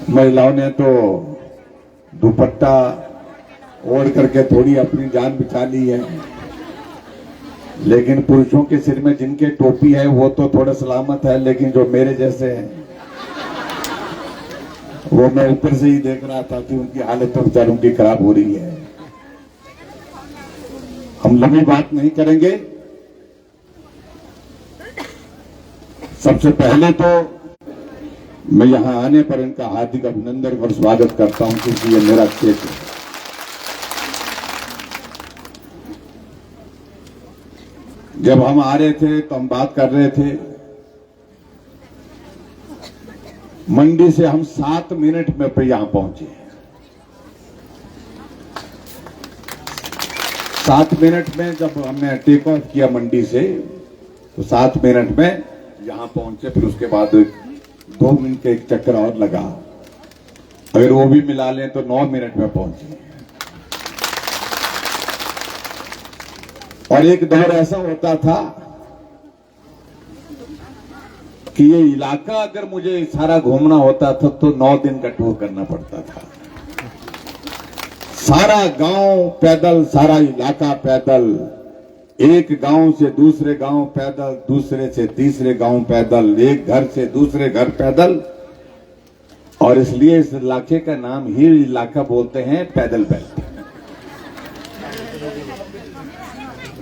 महिलाओं ने तो दुपट्टा ओढ़ करके थोड़ी अपनी जान बचा ली है, लेकिन पुरुषों के सिर में जिनके टोपी है वो तो थोड़ा सलामत है, लेकिन जो मेरे जैसे हैं वो मैं ऊपर से ही देख रहा था कि उनकी हालत तो बेचारों की खराब हो रही है। हम लंबी बात नहीं करेंगे। सबसे पहले तो मैं यहां आने पर इनका हार्दिक अभिनंदन और स्वागत करता हूं, क्योंकि ये मेरा क्षेत्र है। जब हम आ रहे थे तो हम बात कर रहे थे, मंडी से हम 7 मिनट में पे यहां पहुंचे। 7 मिनट में जब हमने टेक ऑफ किया मंडी से तो 7 मिनट में यहां पहुंचे। फिर उसके बाद 2 मिनट का एक चक्कर और लगा, अगर वो भी मिला लें तो 9 मिनट में पहुंचे। और एक दौर ऐसा होता था कि ये इलाका अगर मुझे सारा घूमना होता था तो 9 दिन का टूर करना पड़ता था। सारा गांव पैदल, सारा इलाका पैदल, एक गांव से दूसरे गांव पैदल, दूसरे से तीसरे गांव पैदल, एक घर से दूसरे घर पैदल। और इसलिए इस इलाके का नाम ही इलाका बोलते हैं पैदल बेल्ट।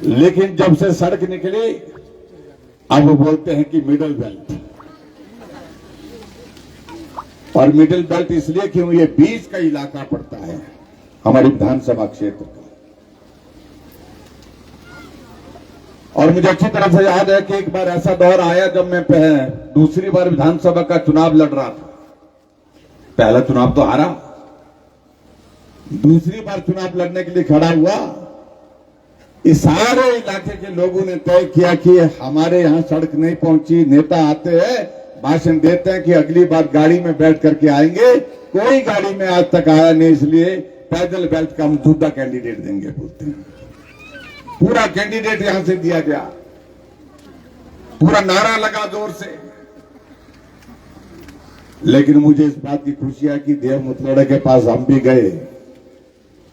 लेकिन जब से सड़क निकली अब वो बोलते हैं कि मिडल बेल्ट। और मिडल बेल्ट इसलिए क्यों, ये बीच का इलाका पड़ता है हमारी विधानसभा क्षेत्र का। और मुझे अच्छी तरह से याद है कि एक बार ऐसा दौर आया जब मैं दूसरी बार विधानसभा का चुनाव लड़ रहा था। पहला चुनाव तो हारा, दूसरी बार चुनाव लड़ने के लिए खड़ा हुआ। इस सारे इलाके के लोगों ने तय किया कि हमारे यहां सड़क नहीं पहुंची, नेता आते हैं भाषण देते हैं कि अगली बार गाड़ी में बैठ करके आएंगे, कोई गाड़ी में आज तक आया नहीं, इसलिए पैदल बेल्ट का हम दूसरा कैंडिडेट देंगे बोलते हैं। पूरा कैंडिडेट यहां से दिया गया, पूरा नारा लगा जोर से। लेकिन मुझे इस बात की खुशी है कि देव मुतलोड़ा के पास हम भी गए।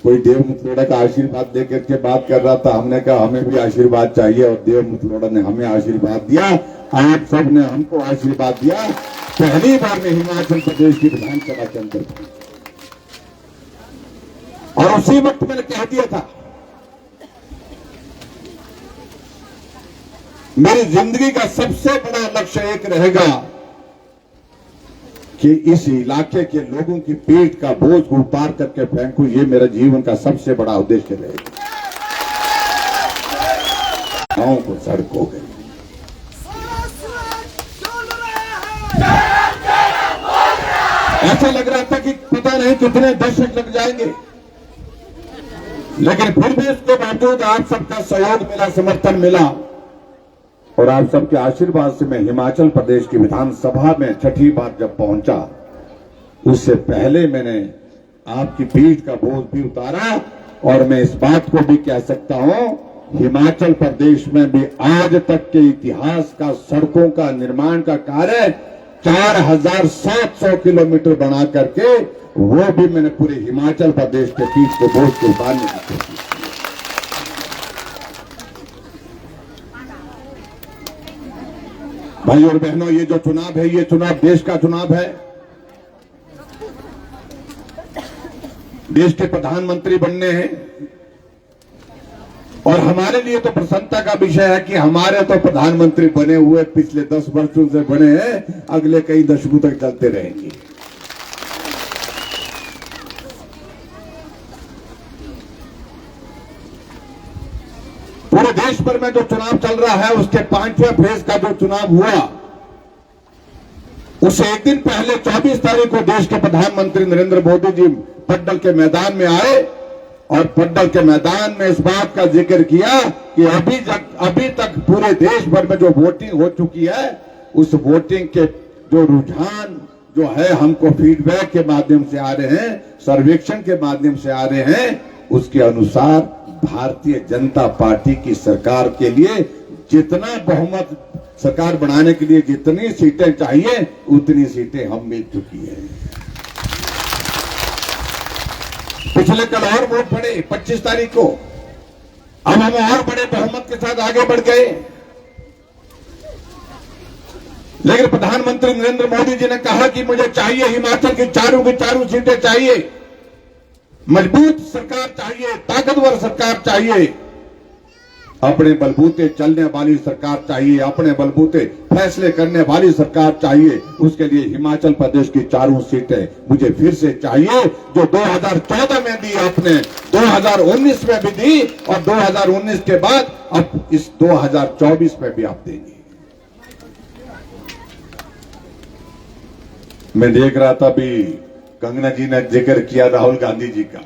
कोई देव मुतलोड़ा का आशीर्वाद देकर के बात कर रहा था, हमने कहा हमें भी आशीर्वाद चाहिए, और देव मुतलोड़ा ने हमें आशीर्वाद दिया, आप सब ने हमको आशीर्वाद दिया। पहली बार में हिमाचल प्रदेश की विधानसभा के अंदर, और उसी वक्त मैंने कह दिया था मेरी जिंदगी का सबसे बड़ा लक्ष्य एक रहेगा कि इस इलाके के लोगों की पेट का बोझ को उतार करके फेंकूं। ये मेरा जीवन का सबसे बड़ा उद्देश्य रहेगा। गांव को सड़क हो गई, ऐसा लग रहा था कि पता नहीं कितने दशक लग जाएंगे, लेकिन फिर भी इसके बावजूद आप सबका सहयोग मिला, समर्थन मिला, और आप सबके आशीर्वाद से मैं हिमाचल प्रदेश की विधानसभा में 6ठी बार जब पहुंचा, उससे पहले मैंने आपकी पीठ का बोझ भी उतारा। और मैं इस बात को भी कह सकता हूं, हिमाचल प्रदेश में भी आज तक के इतिहास का सड़कों का निर्माण का कार्य 4700 किलोमीटर बना करके वो भी मैंने पूरे हिमाचल प्रदेश के पीठ के बोझ को उतारने की कोशिश की। भाई और बहनों, ये जो चुनाव है, ये चुनाव देश का चुनाव है। देश के प्रधानमंत्री बनने हैं, और हमारे लिए तो प्रसन्नता का विषय है कि हमारे तो प्रधानमंत्री बने हुए पिछले 10 वर्षों से बने हैं, अगले कई दशकों तक चलते रहेंगे। पूरे देश भर में जो चुनाव चल रहा है, उसके 5वें फेज का जो चुनाव हुआ, उससे एक दिन पहले 24 तारीख को देश के प्रधानमंत्री नरेंद्र मोदी जी पड्डल के मैदान में आए, और पड्डल के मैदान में इस बात का जिक्र किया कि अभी तक पूरे देश भर में जो वोटिंग हो चुकी है, उस वोटिंग के जो रुझान जो है हमको फीडबैक के माध्यम से आ रहे हैं, सर्वेक्षण के माध्यम से आ रहे हैं, उसके अनुसार भारतीय जनता पार्टी की सरकार के लिए जितना बहुमत, सरकार बनाने के लिए जितनी सीटें चाहिए उतनी सीटें हम मिल चुकी है। पिछले कल और वोट पड़े 25 तारीख को, अब हम और बड़े बहुमत के साथ आगे बढ़ गए। लेकिन प्रधानमंत्री नरेंद्र मोदी जी ने कहा कि मुझे चाहिए हिमाचल की चारों सीटें चाहिए, मजबूत सरकार चाहिए, ताकतवर सरकार चाहिए, अपने बलबूते चलने वाली सरकार चाहिए, अपने बलबूते फैसले करने वाली सरकार चाहिए। उसके लिए हिमाचल प्रदेश की चारों सीटें मुझे फिर से चाहिए, जो 2014 में दी आपने, 2019 में भी दी और 2019 के बाद अब इस 2024 में भी आप देंगे। मैं देख रहा था अभी कंगना जी ने जिक्र किया राहुल गांधी जी का।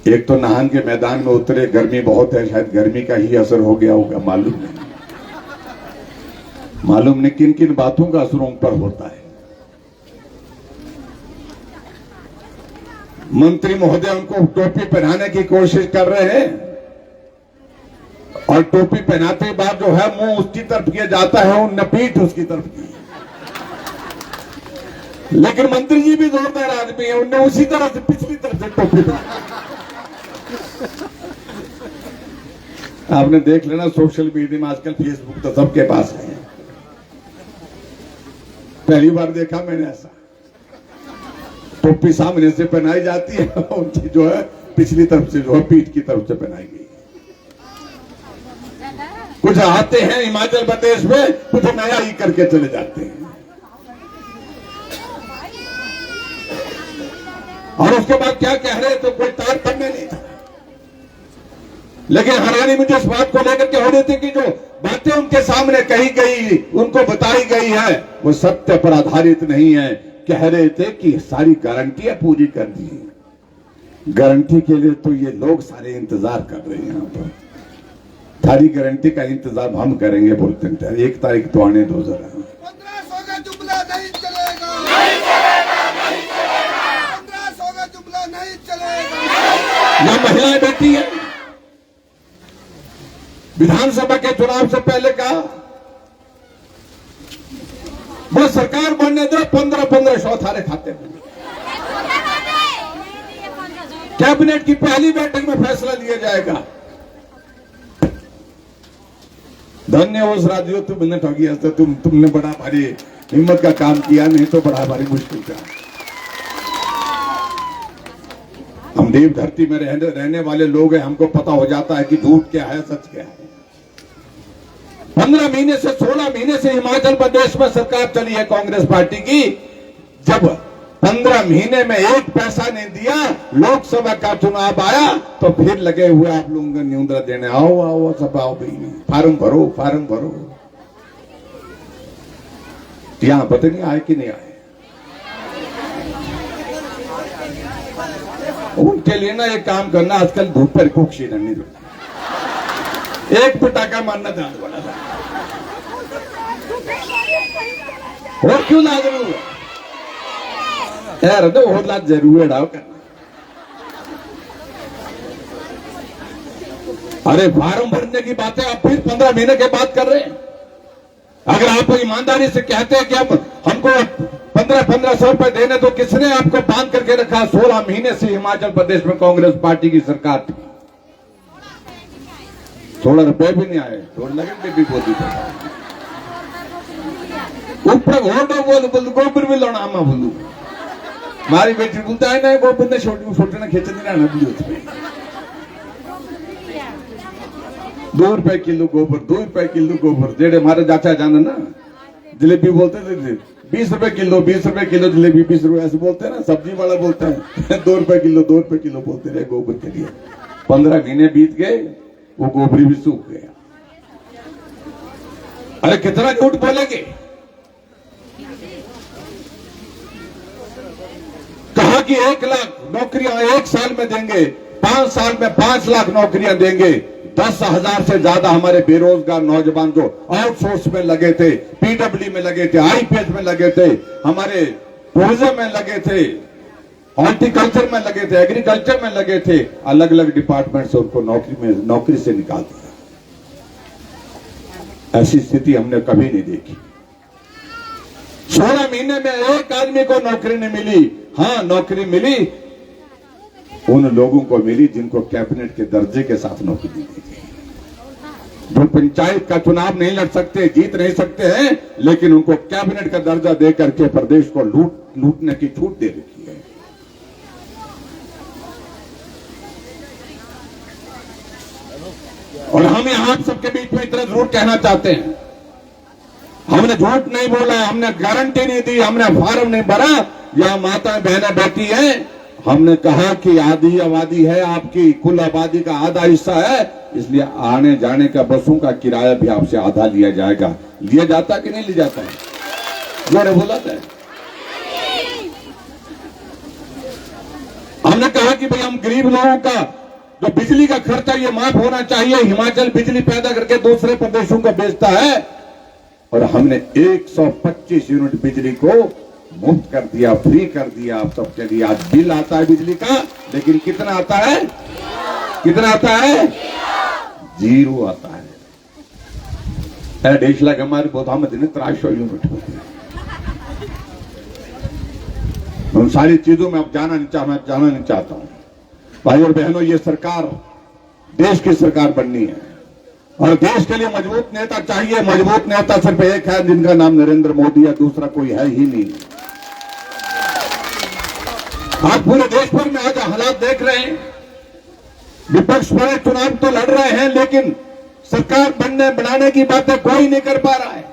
एक तो नाहन के मैदान में उतरे, गर्मी बहुत है, शायद गर्मी का ही असर हो गया होगा, मालूम नहीं किन किन बातों का असर उन पर होता है। मंत्री महोदय उनको टोपी पहनाने की कोशिश कर रहे हैं और टोपी पहनाते के बाद जो है मुंह उसकी तरफ किया जाता है, उन पीठ उसकी तरफ की। लेकिन मंत्री जी भी जोरदार आदमी है, उनने उसी तरह से पिछली तरफ से टोपी पहना। आपने देख लेना सोशल मीडिया में आजकल, फेसबुक तो सबके पास है। पहली बार देखा मैंने ऐसा, टोपी सामने से पहनाई जाती है, उनकी जो है पिछली तरफ से जो है पीठ की तरफ से पहनाई गई। कुछ आते हैं हिमाचल प्रदेश में, कुछ नया ही करके चले जाते हैं और उसके बाद क्या कह रहे तो कोई तारतम्य नहीं था। लेकिन हैरानी मुझे इस बात को लेकर के हो रही थी कि जो बातें उनके सामने कही गई, उनको बताई गई है, वो सत्य पर आधारित नहीं है। कह रहे थे कि सारी गारंटियां पूरी कर दी। गारंटी के लिए तो ये लोग सारे इंतजार कर रहे हैं। यहाँ पर सारी गारंटी का इंतजाम हम करेंगे बोलते हैं। 1 तारीख तो आने दो जरा। 1500 का जुमला नहीं चलेगा, नहीं चलेगा, नहीं चलेगा। 1500 का जुमला नहीं चलेगा। यह महिलाएं बैठी है, विधानसभा के चुनाव से पहले कहा वो सरकार बनने दो, 1500 थारे खाते में। कैबिनेट की पहली बैठक में फैसला लिया जाएगा। धन्य उस राज्यों तुमने ठगी, तुमने बड़ा भारी हिम्मत का काम किया, नहीं तो बड़ा भारी मुश्किल था। हम देव धरती में रहने वाले लोग हैं, हमको पता हो जाता है कि झूठ क्या है, सच क्या है। 15 महीने से 16 महीने से हिमाचल प्रदेश में सरकार चली है कांग्रेस पार्टी की। जब 15 महीने में 1 पैसा नहीं दिया, लोकसभा का चुनाव आया तो फिर लगे हुए आप लोगों को न्यूनतम देने, आओ आओ सब आओ भाई, फार्म भरो, फार्म भरो। यहां पता नहीं आए कि नहीं आए। उनके लिए ना एक काम करना, आजकल धूप पर कुक्षी नहीं दो, एक पटाखा मारना चाहते बड़ा था। और क्यों ना जरूर यार, तो बहुत लाख जरूर है डाव करना। अरे फार्म भरने की बातें आप फिर 15 महीने के बाद कर रहे हैं। अगर आप ईमानदारी से कहते हैं कि हमको 1500 रुपए देने, तो किसने आपको बांध करके रखा? 16 महीने से हिमाचल प्रदेश में कांग्रेस पार्टी की सरकार थी, 16 रुपए भी नहीं आए, तो लगन भी बोलती थी ऊपर बोल गोबर भी लौना आमा बोलू। मारी बेटी बोलता है ना, गोबर ने छोटे खींच नहीं रहना भी उसमें 2 रुपए किलो गोबर, 2 रुपए किलो गोबर। जेड़े हमारे चाचा जाना ना, जलेबी बोलते थे 20 रुपए किलो, 20 रुपए किलो जलेबी, 20 रुपए ऐसे बोलते हैं ना, सब्जी वाला बोलता है 2 रुपए किलो, 2 रुपए किलो बोलते रहे गोबर के लिए। 15 महीने बीत गए, वो गोबरी भी सूख गया। अरे कितना झूठ बोलेंगे। कहा कि 1 लाख नौकरियां 1 साल में देंगे, 5 साल में 5 लाख नौकरियां देंगे। 10,000 से ज्यादा हमारे बेरोजगार नौजवान जो आउटसोर्स में लगे थे, पीडब्ल्यू में लगे थे, आईपीएच में लगे थे, हमारे टूरिज्म में लगे थे, हॉर्टिकल्चर में लगे थे, एग्रीकल्चर में लगे थे, अलग अलग डिपार्टमेंट से उनको नौकरी से निकाल दिया। ऐसी स्थिति हमने कभी नहीं देखी। 16 महीने में एक आदमी को नौकरी नहीं मिली। हाँ नौकरी मिली उन लोगों को मिली जिनको कैबिनेट के दर्जे के साथ नौकरी दी गई, जो पंचायत का चुनाव नहीं लड़ सकते, जीत नहीं सकते हैं, लेकिन उनको कैबिनेट का दर्जा दे करके प्रदेश को लूटने की छूट दे रखी है। और हम यहां आप सबके बीच में इतना जरूर कहना चाहते हैं, हमने झूठ नहीं बोला, हमने गारंटी नहीं दी, हमने फॉर्म नहीं भरा, यहां माता बहनें बैठी हैं, हमने कहा कि आधी आबादी है आपकी, कुल आबादी का आधा हिस्सा है, इसलिए आने जाने का बसों का किराया भी आपसे आधा लिया जाएगा। लिया जाता कि नहीं लिया जाता है? जोरे बोला था। हमने कहा कि भाई हम गरीब लोगों का जो बिजली का खर्चा ये माफ होना चाहिए। हिमाचल बिजली पैदा करके दूसरे प्रदेशों को बेचता है और हमने 125 यूनिट बिजली को मुफ्त कर दिया, फ्री कर दिया आप सबके लिए। आज बिल आता है बिजली का, लेकिन कितना आता है? कितना आता है? 0 आता है। देशला के हमारे बोधामती 300 यूनिट होती है। उन सारी चीजों में अब जाना नहीं चाहता हूं। भाई और बहनों, ये सरकार देश की सरकार बननी है और देश के लिए मजबूत नेता चाहिए। मजबूत नेता सिर्फ एक है, जिनका नाम नरेंद्र मोदी है, दूसरा कोई है ही नहीं। आप पूरे देश भर में आज हालात देख रहे हैं, विपक्ष बड़े चुनाव तो लड़ रहे हैं, लेकिन सरकार बनाने की बातें कोई नहीं कर पा रहा है।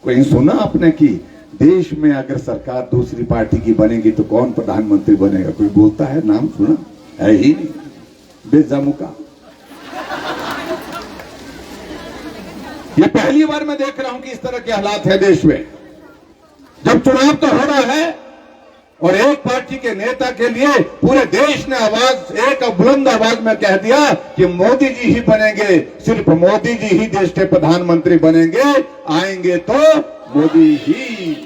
कोई सुना आपने कि देश में अगर सरकार दूसरी पार्टी की बनेगी तो कौन प्रधानमंत्री बनेगा? कोई बोलता है? नाम सुना है ही नहीं, बेजामुका। ये पहली बार मैं देख रहा हूं कि इस तरह के हालात है देश में। जब चुनाव तो हो रहा है और एक पार्टी के नेता के लिए पूरे देश ने एक बुलंद आवाज में कह दिया कि मोदी जी ही बनेंगे, सिर्फ मोदी जी ही देश के प्रधानमंत्री बनेंगे, आएंगे तो मोदी ही।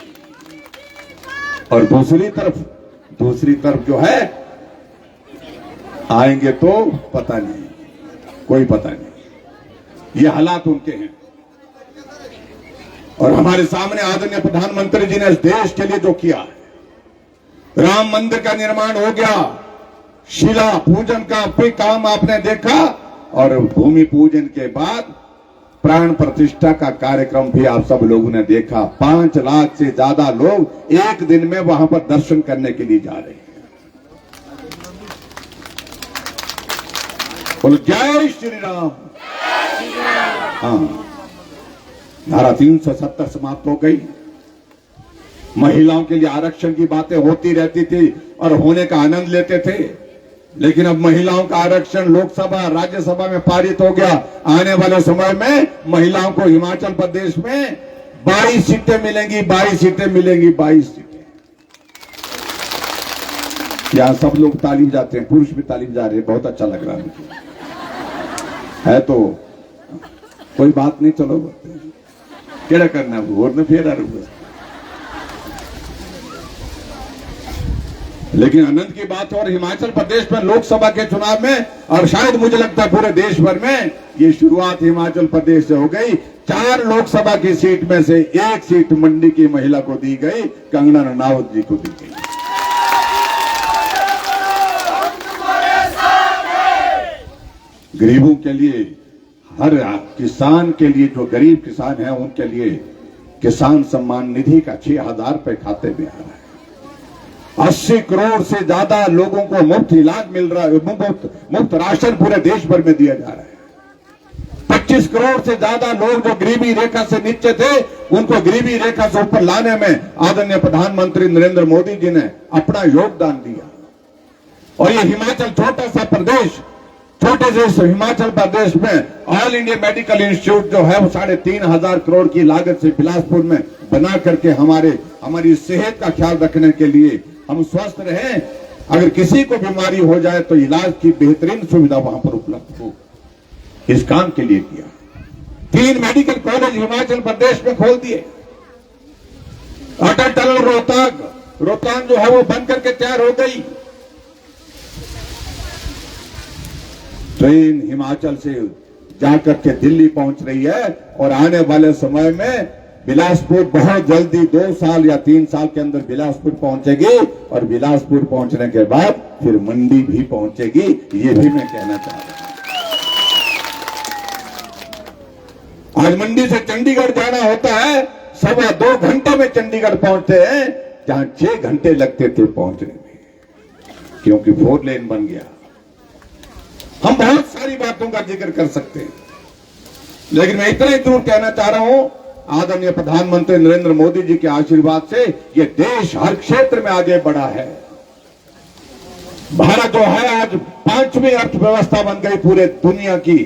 और दूसरी तरफ जो है, आएंगे तो पता नहीं, कोई पता नहीं। ये हालात उनके हैं और हमारे सामने आदरणीय प्रधानमंत्री जी ने इस देश के लिए जो किया है, राम मंदिर का निर्माण हो गया, शिला पूजन का भी काम आपने देखा और भूमि पूजन के बाद प्राण प्रतिष्ठा का कार्यक्रम भी आप सब लोगों ने देखा। 5 लाख से ज्यादा लोग एक दिन में वहां पर दर्शन करने के लिए जा रहे हैं। बोलो जय श्री राम। हाँ, धारा 370 समाप्त हो गई। महिलाओं के लिए आरक्षण की बातें होती रहती थी और होने का आनंद लेते थे, लेकिन अब महिलाओं का आरक्षण लोकसभा राज्यसभा में पारित हो गया। आने वाले समय में महिलाओं को हिमाचल प्रदेश में 22 सीटें मिलेंगी, 22 सीटें मिलेंगी, 22 सीटें। यहां सब लोग तालीम जाते हैं, पुरुष भी तालीम जा रहे हैं, बहुत अच्छा लग रहा है मुझे। है तो कोई बात नहीं, चलो क्या करना है, वोट में फेर आ रहा। लेकिन आनंद की बात और हिमाचल प्रदेश में लोकसभा के चुनाव में, और शायद मुझे लगता है पूरे देश भर में, ये शुरुआत हिमाचल प्रदेश से हो गई। 4 लोकसभा की सीट में से 1 सीट मंडी की महिला को दी गई, कंगना रनावत जी को दी गई। गरीबों के लिए, हर किसान के लिए, जो गरीब किसान है उनके लिए किसान सम्मान निधि का 6,000 रुपए खाते में आ रहा है। 80 करोड़ से ज्यादा लोगों को मुफ्त इलाज मिल रहा है, मुफ्त राशन पूरे देश भर में दिया जा रहा है। 25 करोड़ से ज्यादा लोग जो गरीबी रेखा से नीचे थे, उनको गरीबी रेखा से ऊपर लाने में आदरणीय प्रधानमंत्री नरेंद्र मोदी जी ने अपना योगदान दिया। और ये हिमाचल छोटा सा प्रदेश, छोटे से हिमाचल प्रदेश में ऑल इंडिया मेडिकल इंस्टीट्यूट जो है वो 3,500 करोड़ की लागत से बिलासपुर में बना करके हमारी सेहत का ख्याल रखने के लिए, हम स्वस्थ रहें, अगर किसी को बीमारी हो जाए तो इलाज की बेहतरीन सुविधा वहां पर उपलब्ध हो, इस काम के लिए किया। 3 मेडिकल कॉलेज हिमाचल प्रदेश में खोल दिए। अटल टनल रोहतांग जो है वो बन करके तैयार हो गई। ट्रेन हिमाचल से जाकर के दिल्ली पहुंच रही है और आने वाले समय में बिलासपुर बहुत जल्दी 2 साल या 3 साल के अंदर बिलासपुर पहुंचेगी और बिलासपुर पहुंचने के बाद फिर मंडी भी पहुंचेगी, ये भी मैं कहना चाह रहा हूं। आज मंडी से चंडीगढ़ जाना होता है, 2.25 घंटे में चंडीगढ़ पहुंचते हैं, जहां 6 घंटे लगते थे पहुंचने में, क्योंकि 4 लेन बन गया। हम बहुत सारी बातों का जिक्र कर सकते हैं, लेकिन मैं इतना ही जरूर कहना चाह रहा हूं, आदरणीय प्रधानमंत्री नरेंद्र मोदी जी के आशीर्वाद से ये देश हर क्षेत्र में आगे बढ़ा है। भारत जो है आज 5वीं अर्थव्यवस्था बन गई पूरे दुनिया की।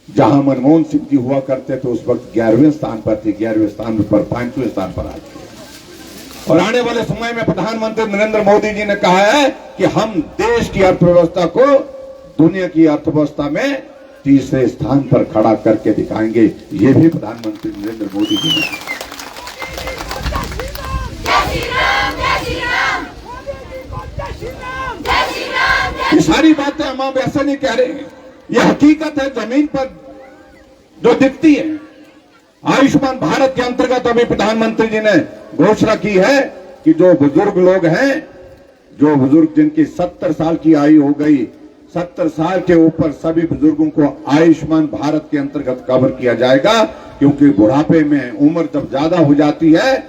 जहां मनमोहन सिंह जी हुआ करते थे उस वक्त 11वें स्थान पर थी, 11वें स्थान पर 5वें स्थान पर आ गए। और आने वाले समय में प्रधानमंत्री नरेंद्र मोदी जी ने कहा है कि हम देश की अर्थव्यवस्था को दुनिया की अर्थव्यवस्था में 3रे स्थान पर खड़ा करके दिखाएंगे, ये भी प्रधानमंत्री नरेंद्र मोदी जी ने। ये सारी बातें हम आप ऐसा नहीं कह रहे हैं, ये हकीकत है जमीन पर जो दिखती है। आयुष्मान भारत के अंतर्गत अभी प्रधानमंत्री जी ने घोषणा की है कि जो बुजुर्ग लोग हैं, जो बुजुर्ग जिनकी 70 साल की आयु हो गई, 70 साल के ऊपर सभी बुजुर्गों को आयुष्मान भारत के अंतर्गत कवर किया जाएगा, क्योंकि बुढ़ापे में उम्र जब ज्यादा हो जाती है,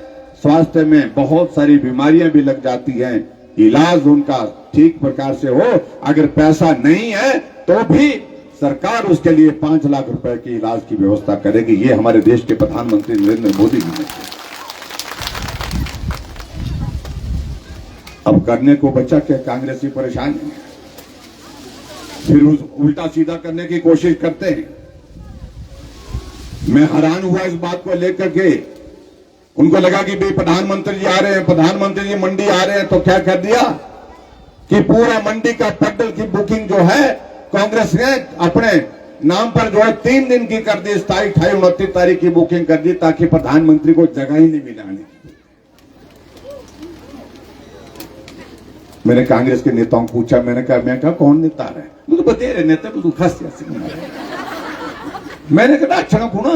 स्वास्थ्य में बहुत सारी बीमारियां भी लग जाती हैं, इलाज उनका ठीक प्रकार से हो। अगर पैसा नहीं है तो भी सरकार उसके लिए 5 लाख रुपए की इलाज की व्यवस्था करेगी। ये हमारे देश के प्रधानमंत्री नरेंद्र मोदी जी ने। अब करने को बचा क्या, कांग्रेसी परेशान है, फिर उल्टा सीधा करने की कोशिश करते हैं। मैं हैरान हुआ इस बात को लेकर के, उनको लगा कि भाई प्रधानमंत्री जी आ रहे हैं, प्रधानमंत्री जी मंडी आ रहे हैं, तो क्या कर दिया कि पूरा मंडी का पड्डल की बुकिंग जो है कांग्रेस ने अपने नाम पर जो है 3 दिन की कर दी, 27, 28, 29 तारीख की बुकिंग कर दी, ताकि प्रधानमंत्री को जगह ही नहीं मिलाने। मैंने कांग्रेस के नेताओं को पूछा, मैंने कहा कौन नेता है, मुझे बता रहे नेता मुझे खास मैंने कहा अच्छा खुना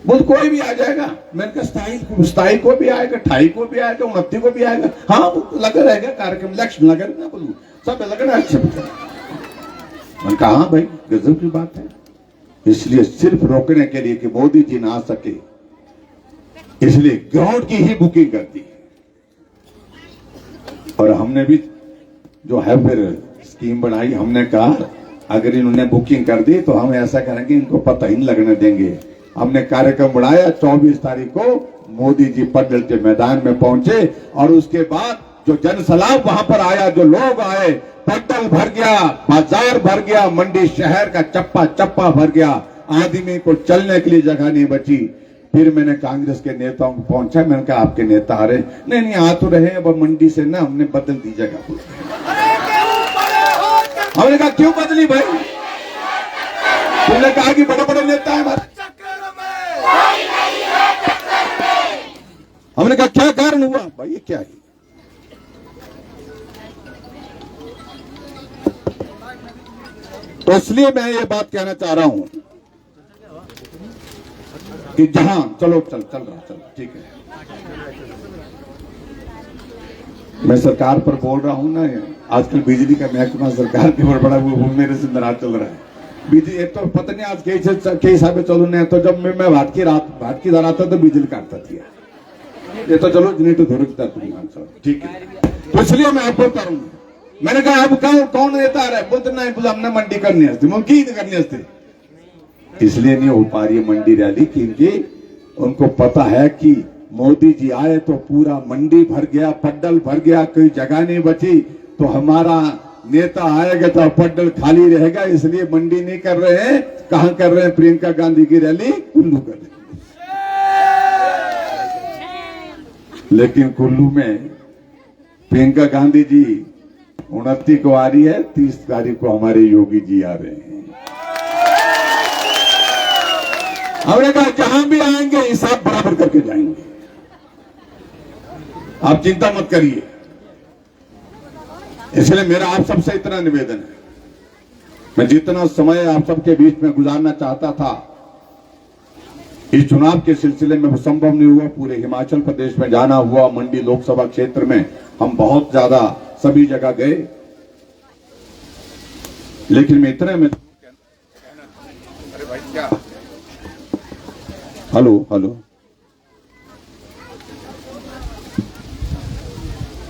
बोल कोई भी आ जाएगा। मैंने कहा 27 को भी आएगा, 28 को भी आएगा, 29 को भी आएगा, हाँ लगा रहेगा कार्यक्रम, इलेक्शन लगा ना बोलू सब लगना अच्छा। मैंने कहा हाँ भाई गजब की बात है। इसलिए सिर्फ रोकने के लिए कि मोदी जी ना आ सके, इसलिए ग्राउंड की ही बुकिंग कर दी। और हमने भी जो है फिर स्कीम बनाई, हमने कहा अगर इन्होंने बुकिंग कर दी तो हम ऐसा करेंगे इनको पता ही नहीं लगने देंगे। हमने कार्यक्रम बढ़ाया, 24 तारीख को मोदी जी पड्डल के मैदान में पहुंचे और उसके बाद जो जनसैलाब वहां पर आया, जो लोग आए, पड्डल भर गया, बाजार भर गया, मंडी शहर का चप्पा चप्पा भर गया, आदमी को चलने के लिए जगह नहीं बची। फिर मैंने कांग्रेस के नेताओं को पहुंचा, मैंने कहा आपके नेता आ रहे, नहीं आ तो रहे, अब मंडी से ना हमने बदल दी जगह। हमने कहा क्यों बदली भाई, तुमने कहा कि बड़े बड़े नेता है हमारे। हमने कहा क्या कारण हुआ भाई, ये क्या है। तो इसलिए मैं ये बात कहना चाह रहा हूं कि जहां चल ठीक है, मैं सरकार पर बोल रहा हूं ना, आजकल बिजली का महकमा सरकार के ऊपर बड़ा वो मेरे से नाराज चल रहा है। बिजली एक तो पता नहीं आज के हिसाब से चलो नहीं, तो जब मैं भाट की दार आता तो बिजली काटता था, ये तो चलो जनरेटर धोरकता ठीक है। तो इसलिए मैं आपको बता रहा हूं, मैंने कहा अब कौन नेता रहा है, बोलते नहीं बोला हमने मंडी करनी हस्ती, मुमकिन करनी हस्ती, इसलिए नहीं हो पा रही है मंडी रैली, क्योंकि उनको पता है कि मोदी जी आए तो पूरा मंडी भर गया, पड्डल भर गया, कोई जगह नहीं बची, तो हमारा नेता आएगा तो पड्डल खाली रहेगा, इसलिए मंडी नहीं कर रहे हैं। कहां कर रहे हैं, प्रियंका गांधी की रैली कुल्लू कर रहे हैं। लेकिन कुल्लू में प्रियंका गांधी जी 29 को आ रही है, 30 तारीख को हमारे योगी जी आ रहे हैं। हमने कहा जहां भी आएंगे हिसाब बराबर करके जाएंगे, आप चिंता मत करिए। इसलिए मेरा आप सबसे इतना निवेदन है, मैं जितना समय आप सबके बीच में गुजारना चाहता था, इस चुनाव के सिलसिले में वो संभव नहीं हुआ। पूरे हिमाचल प्रदेश में जाना हुआ, मंडी लोकसभा क्षेत्र में हम बहुत ज्यादा सभी जगह गए, लेकिन मैं इतने में अरे भाई क्या हेलो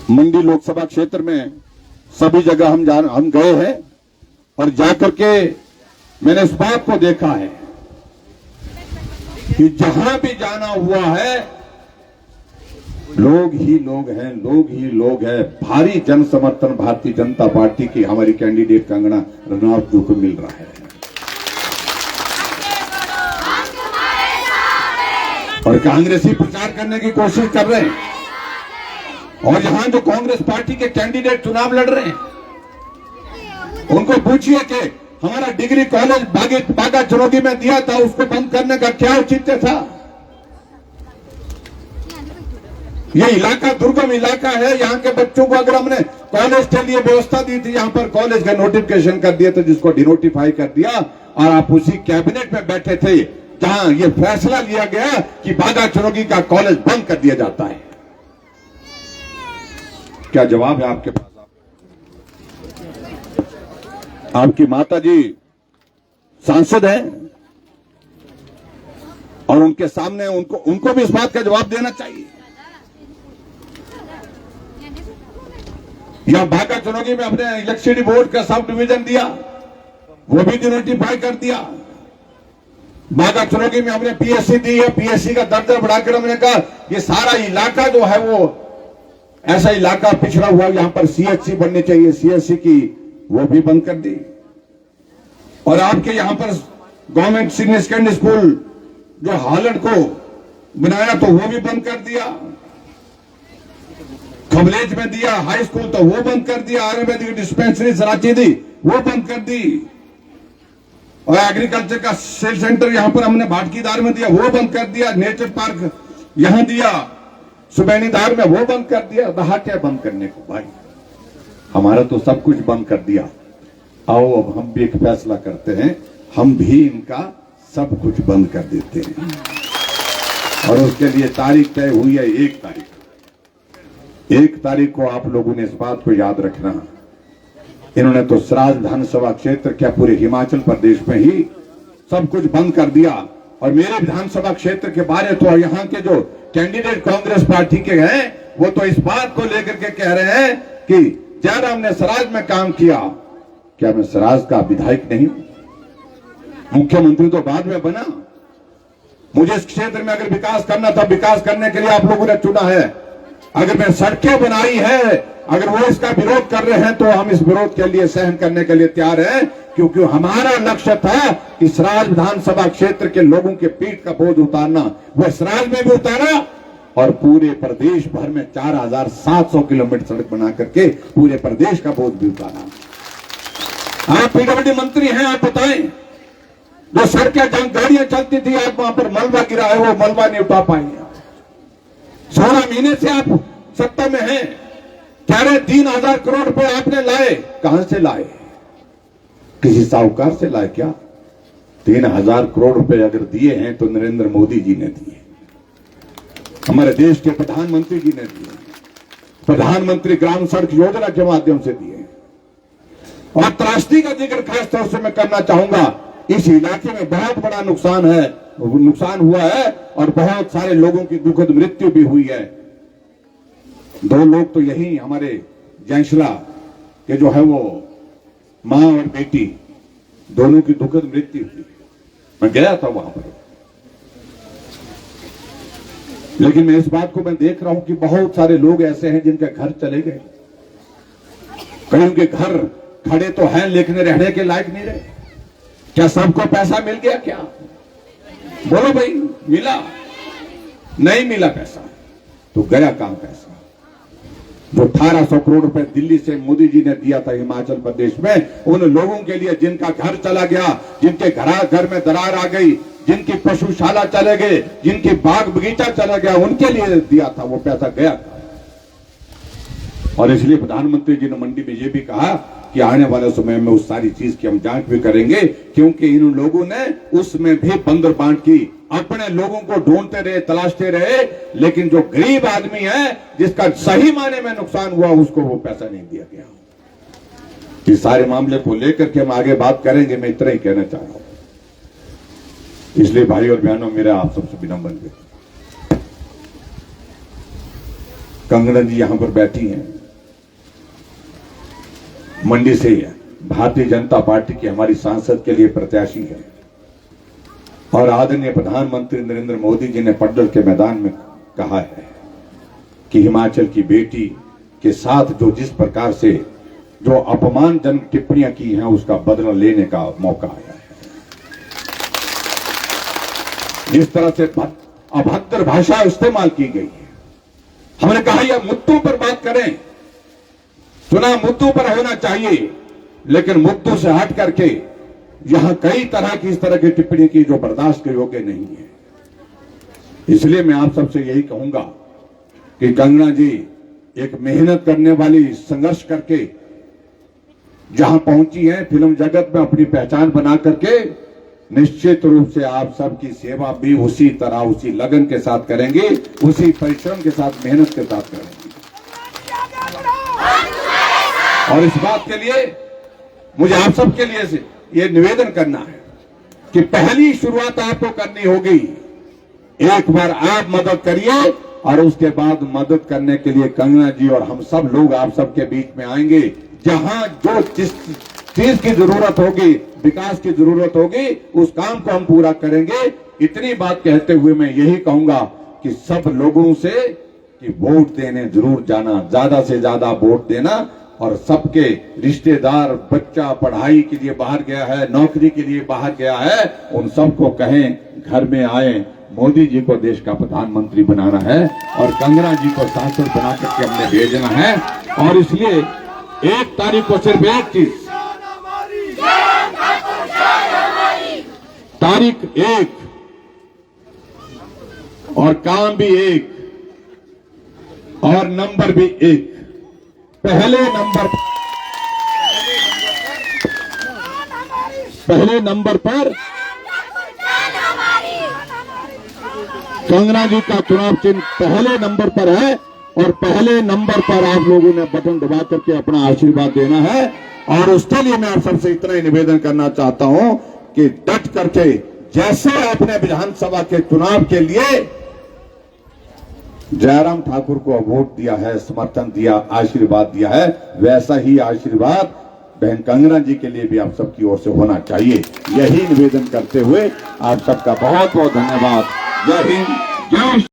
मंडी लोकसभा क्षेत्र में सभी जगह हम गए हैं और जाकर के मैंने इस बात को देखा है कि जहां भी जाना हुआ है लोग ही लोग हैं। भारी जन समर्थन भारतीय जनता पार्टी की हमारी कैंडिडेट कंगना रनौत जी को मिल रहा है। और कांग्रेसी प्रचार करने की कोशिश कर रहे हैं। और यहां जो कांग्रेस पार्टी के कैंडिडेट चुनाव लड़ रहे हैं उनको पूछिए कि हमारा डिग्री कॉलेज बागा चुनौती में दिया था, उसको बंद करने का क्या औचित्य था? ये इलाका दुर्गम इलाका है। यहाँ के बच्चों को अगर हमने कॉलेज के लिए व्यवस्था दी थी, यहाँ पर कॉलेज का नोटिफिकेशन कर दिया था, जिसको डिनोटिफाई कर दिया, और आप उसी कैबिनेट में बैठे थे जहां ये फैसला लिया गया कि बागा चुनौती का कॉलेज बंद कर दिया जाता है। क्या जवाब है आपके पास? आपकी माता जी सांसद हैं और उनके सामने उनको भी इस बात का जवाब देना चाहिए। या बागा चुनौती में अपने इलेक्ट्रिसिटी बोर्ड का सब डिवीजन दिया, वो भी डिनोटिफाई कर दिया। बागा चुनौती में हमने पीएससी दी है, पीएससी का दर्जा बढ़ाकर हमने कहा ये सारा इलाका जो है वो ऐसा इलाका पिछड़ा हुआ, यहां पर सीएचसी बननी चाहिए, सीएचसी की वो भी बंद कर दी। और आपके यहां पर गवर्नमेंट सीनियर सेकेंडरी स्कूल जो हालड़ को बनाया तो वो भी बंद कर दिया। खबरेज में दिया हाई स्कूल तो वो बंद कर दिया। आयुर्वेदिक डिस्पेंसरी सराची दी वो बंद कर दी। और एग्रीकल्चर का सेल सेंटर यहां पर हमने भाटकीदार में दिया वो बंद कर दिया। नेचर पार्क यहां दिया, सुबैनीदार में वो बंद कर दिया। रहा क्या बंद करने को भाई? हमारा तो सब कुछ बंद कर दिया। आओ अब हम भी एक फैसला करते हैं, हम भी इनका सब कुछ बंद कर देते हैं। और उसके लिए तारीख तय हुई है 1 तारीख। 1 तारीख को आप लोगों ने इस बात को याद रखना, इन्होंने तो सराज विधानसभा क्षेत्र क्या पूरे हिमाचल प्रदेश में ही सब कुछ बंद कर दिया। और मेरे विधानसभा क्षेत्र के बारे तो यहाँ के जो कैंडिडेट कांग्रेस पार्टी के हैं वो तो इस बात को लेकर के कह रहे हैं कि ज्यादा हमने सराज में काम किया। क्या मैं सराज का विधायक नहीं? मुख्यमंत्री तो बाद में बना। मुझे इस क्षेत्र में अगर विकास करना था, विकास करने के लिए आप लोगों ने चुना है। अगर मैं सड़कें बनाई है, अगर वो इसका विरोध कर रहे हैं तो हम इस विरोध के लिए सहन करने के लिए तैयार हैं, क्योंकि हमारा लक्ष्य था कि सराज विधानसभा क्षेत्र के लोगों के पीठ का बोझ उतारना। वह सराज में भी उतारा और पूरे प्रदेश भर में 4700 किलोमीटर सड़क बना करके पूरे प्रदेश का बोझ भी उतारा। आप पीडब्ल्यूडी मंत्री हैं, आप बताएं, जो सड़कें जहां गाड़ियां चलती थी आप वहां पर मलबा गिरा है, वो मलबा नहीं उठा पाएंगे। 16 महीने से आप सत्ता में हैं, कह रहे 3000 करोड़ रुपए आपने लाए। कहां से लाए? किसी साहूकार से लाए क्या? 3000 करोड़ रुपए अगर दिए हैं तो नरेंद्र मोदी जी ने दिए, हमारे देश के प्रधानमंत्री जी ने दिए, प्रधानमंत्री ग्राम सड़क योजना के माध्यम से दिए। और त्रासदी का जिक्र खास तौर से मैं करना चाहूंगा। इस इलाके में बहुत बड़ा नुकसान हुआ है और बहुत सारे लोगों की दुखद मृत्यु भी हुई है। 2 लोग तो यही हमारे जैंसला के जो है वो मां और बेटी दोनों की दुखद मृत्यु हुई। मैं गया था वहां पर, लेकिन मैं इस बात को मैं देख रहा हूं कि बहुत सारे लोग ऐसे हैं जिनके घर चले गए। कहीं उनके घर खड़े तो हैं लेकिन रहने के लायक नहीं रहे। क्या सबको पैसा मिल गया? क्या बोलो भाई, मिला? नहीं मिला पैसा तो गया काम पैसा। जो 1800 करोड़ रुपए दिल्ली से मोदी जी ने दिया था हिमाचल प्रदेश में, उन लोगों के लिए जिनका घर चला गया, जिनके घर में दरार आ गई, जिनकी पशुशाला चले गए, जिनकी बाग बगीचा चला गया, उनके लिए दिया था वो पैसा गया था। और इसलिए प्रधानमंत्री जी ने मंडी में ये भी कहा कि आने वाले समय में उस सारी चीज की हम जांच भी करेंगे, क्योंकि इन लोगों ने उसमें भी बंदर बांट की, अपने लोगों को ढूंढते रहे, तलाशते रहे, लेकिन जो गरीब आदमी है जिसका सही मायने में नुकसान हुआ उसको वो पैसा नहीं दिया गया। इस सारे मामले को लेकर के हम आगे बात करेंगे, मैं इतना ही कहना चाह रहा हूं। इसलिए भाई और बहनों, मेरा आप सबसे विनम्र है, कंगना जी यहां पर बैठी हैं, मंडी से भारतीय जनता पार्टी की हमारी सांसद के लिए प्रत्याशी है, और आदरणीय प्रधानमंत्री नरेंद्र मोदी जी ने पड्डल के मैदान में कहा है कि हिमाचल की बेटी के साथ जो जिस प्रकार से जो अपमानजनक टिप्पणियां की हैं उसका बदला लेने का मौका आया है। जिस तरह से अभद्र भाषा इस्तेमाल की गई है, हमने कहा यह मुद्दों पर बात करें, चुनाव मुद्दों पर होना चाहिए, लेकिन मुद्दों से हट करके यहां कई तरह की इस तरह की टिप्पणी की जो बर्दाश्त के योग्य नहीं है। इसलिए मैं आप सबसे यही कहूंगा कि कंगना जी एक मेहनत करने वाली, संघर्ष करके जहां पहुंची है, फिल्म जगत में अपनी पहचान बना करके निश्चित रूप से आप सबकी सेवा भी उसी तरह, उसी लगन के साथ करेंगे, उसी परिश्रम के साथ, मेहनत के साथ करेंगे। और इस बात के लिए मुझे आप सबके लिए से ये निवेदन करना है कि पहली शुरुआत आपको करनी होगी। एक बार आप मदद करिए और उसके बाद मदद करने के लिए कंगना जी और हम सब लोग आप सबके बीच में आएंगे। जहां जो जिस चीज की जरूरत होगी, विकास की जरूरत होगी, उस काम को हम पूरा करेंगे। इतनी बात कहते हुए मैं यही कहूंगा कि सब लोगों से कि वोट देने जरूर जाना, ज्यादा से ज्यादा वोट देना, और सबके रिश्तेदार, बच्चा पढ़ाई के लिए बाहर गया है, नौकरी के लिए बाहर गया है, उन सबको कहें घर में आए, मोदी जी को देश का प्रधानमंत्री बनाना है और कंगना जी को सांसद बना करके हमने भेजना है। और इसलिए 1 तारीख को सिर्फ एक चीज, तारीख 1 और काम भी 1 और नंबर भी 1। पहले नंबर पर कंगना जी का चुनाव चिन्ह पहले नंबर पर है, और पहले नंबर पर आप लोगों ने बटन दबा करके अपना आशीर्वाद देना है। और उसके लिए मैं आप सबसे इतना ही निवेदन करना चाहता हूं कि डट करके जैसे आपने विधानसभा के चुनाव के लिए जयराम ठाकुर को वोट दिया है, समर्थन दिया, आशीर्वाद दिया है, वैसा ही आशीर्वाद बहन कंगना जी के लिए भी आप सबकी ओर से होना चाहिए। यही निवेदन करते हुए आप सबका बहुत बहुत धन्यवाद। जय हिंद, जय